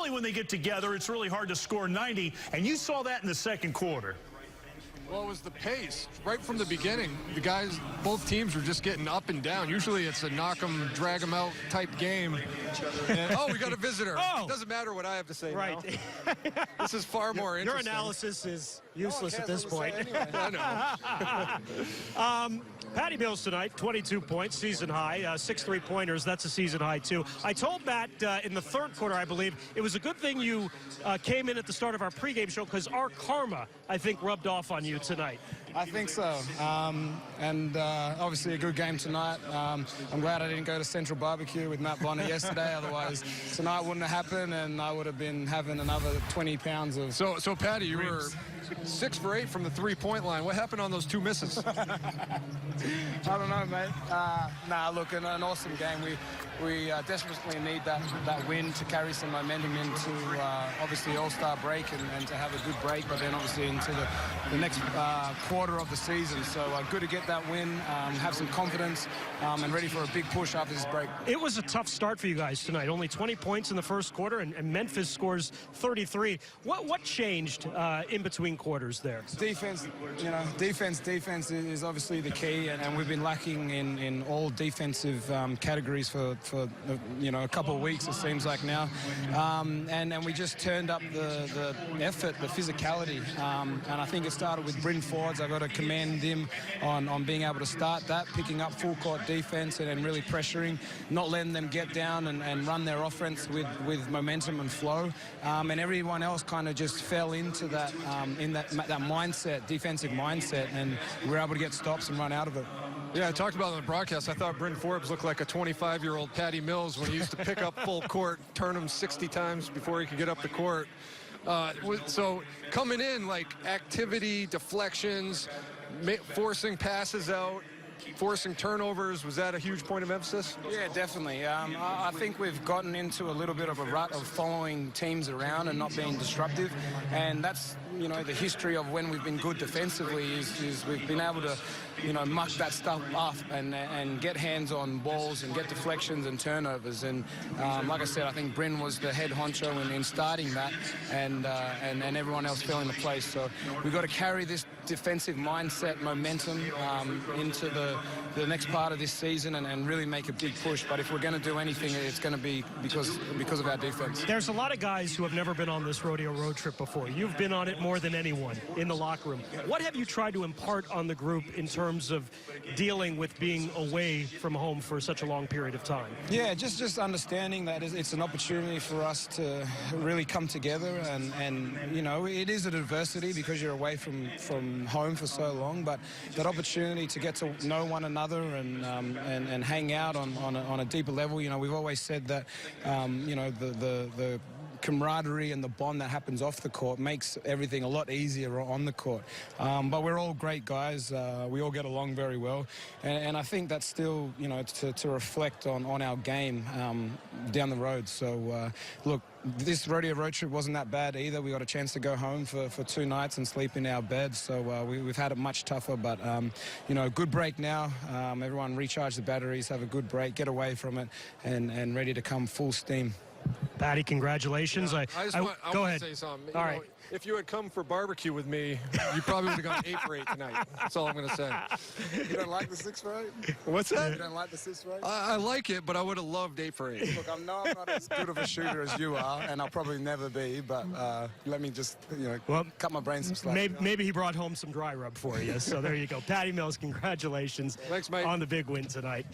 normally when they get together, it's really hard to score 90, and you saw that in the second quarter. Well, it was the pace. Right from the beginning, the guys, both teams were just getting up and down. Usually it's a knock 'em, drag 'em out type game. And, oh, we got a visitor. Oh. It doesn't matter what I have to say Right. now. This is far more Your interesting. analysis is useless at this point. Anyway. I know. Patty Mills tonight, 22 points, season high, 6 3-pointers. That's a season high, too. I told Matt in the third quarter, I believe, it was a good thing you came in at the start of our pregame show because our karma, I think, rubbed off on you tonight. I think so. Obviously a good game tonight. I'm glad I didn't go to Central Barbecue with Matt Bonner yesterday. Otherwise, tonight wouldn't have happened, and I would have been having another 20 pounds of... So Patty, you were 6 for 8 from the three-point line. What happened on those 2 misses? I don't know, mate. Look, an awesome game. We desperately need that win to carry some momentum into obviously All-Star break and to have a good break, but then obviously into the next quarter of the season. So good to get that win, have some confidence, and ready for a big push after this break. It was a tough start for you guys tonight. Only 20 points in the first quarter, and Memphis scores 33. What changed in between quarters there? Defense, defense is obviously the key, and we've been lacking in all defensive categories for a couple of weeks, it seems like now. And we just turned up the effort, the physicality, and I think it started with Bryn Forbes. I got to commend him on being able to start that, picking up full court defense and really pressuring, not letting them get down and run their offense with momentum and flow. And everyone else kind of just fell into that that mindset, defensive mindset, and we were able to get stops and run out of it. Yeah, I talked about it on the broadcast. I thought Bryn Forbes looked like a 25-year-old Patty Mills when he used to pick up full court, turn him 60 times before he could get up the court. So coming in, like activity, deflections, forcing passes out, forcing turnovers, was that a huge point of emphasis? Yeah, definitely. I think we've gotten into a little bit of a rut of following teams around and not being disruptive, and that's the history of when we've been good defensively is we've been able to muck that stuff up and get hands on balls and get deflections and turnovers. And like I said, I think Bryn was the head honcho in starting that, and everyone else fell into place. So we've got to carry this defensive mindset, momentum into the next part of this season and really make a big push. But if we're going to do anything, it's going to be because of our defense. There's a lot of guys who have never been on this rodeo road trip before. You've been on it more than anyone in the locker room. What have you tried to impart on the group in terms of dealing with being away from home for such a long period of time? Yeah, just understanding that it's an opportunity for us to really come together, and it is an adversity because you're away from home for so long, but that opportunity to get to know one another and hang out on a deeper level. We've always said that the camaraderie and the bond that happens off the court makes everything a lot easier on the court. But we're all great guys. We all get along very well. And I think that's still, to reflect on our game down the road. So, look, this rodeo road trip wasn't that bad either. We got a chance to go home for 2 nights and sleep in our beds. So we've had it much tougher. But, good break now. Everyone recharge the batteries, have a good break, get away from it, and ready to come full steam. Patty, congratulations. Yeah, Go want ahead. to say something. All right. If you had come for barbecue with me, you probably would have gone 8 for 8 tonight. That's all I'm going to say. You don't like the 6 for 8? What's that? You don't like the 6 for 8? I like it, but I would have loved 8 for 8. Look, I'm not as good of a shooter as you are, and I'll probably never be, but let me just, cut my brain some slack. Maybe he brought home some dry rub for you, so there you go. Patty Mills, congratulations. Thanks, mate. On the big win tonight.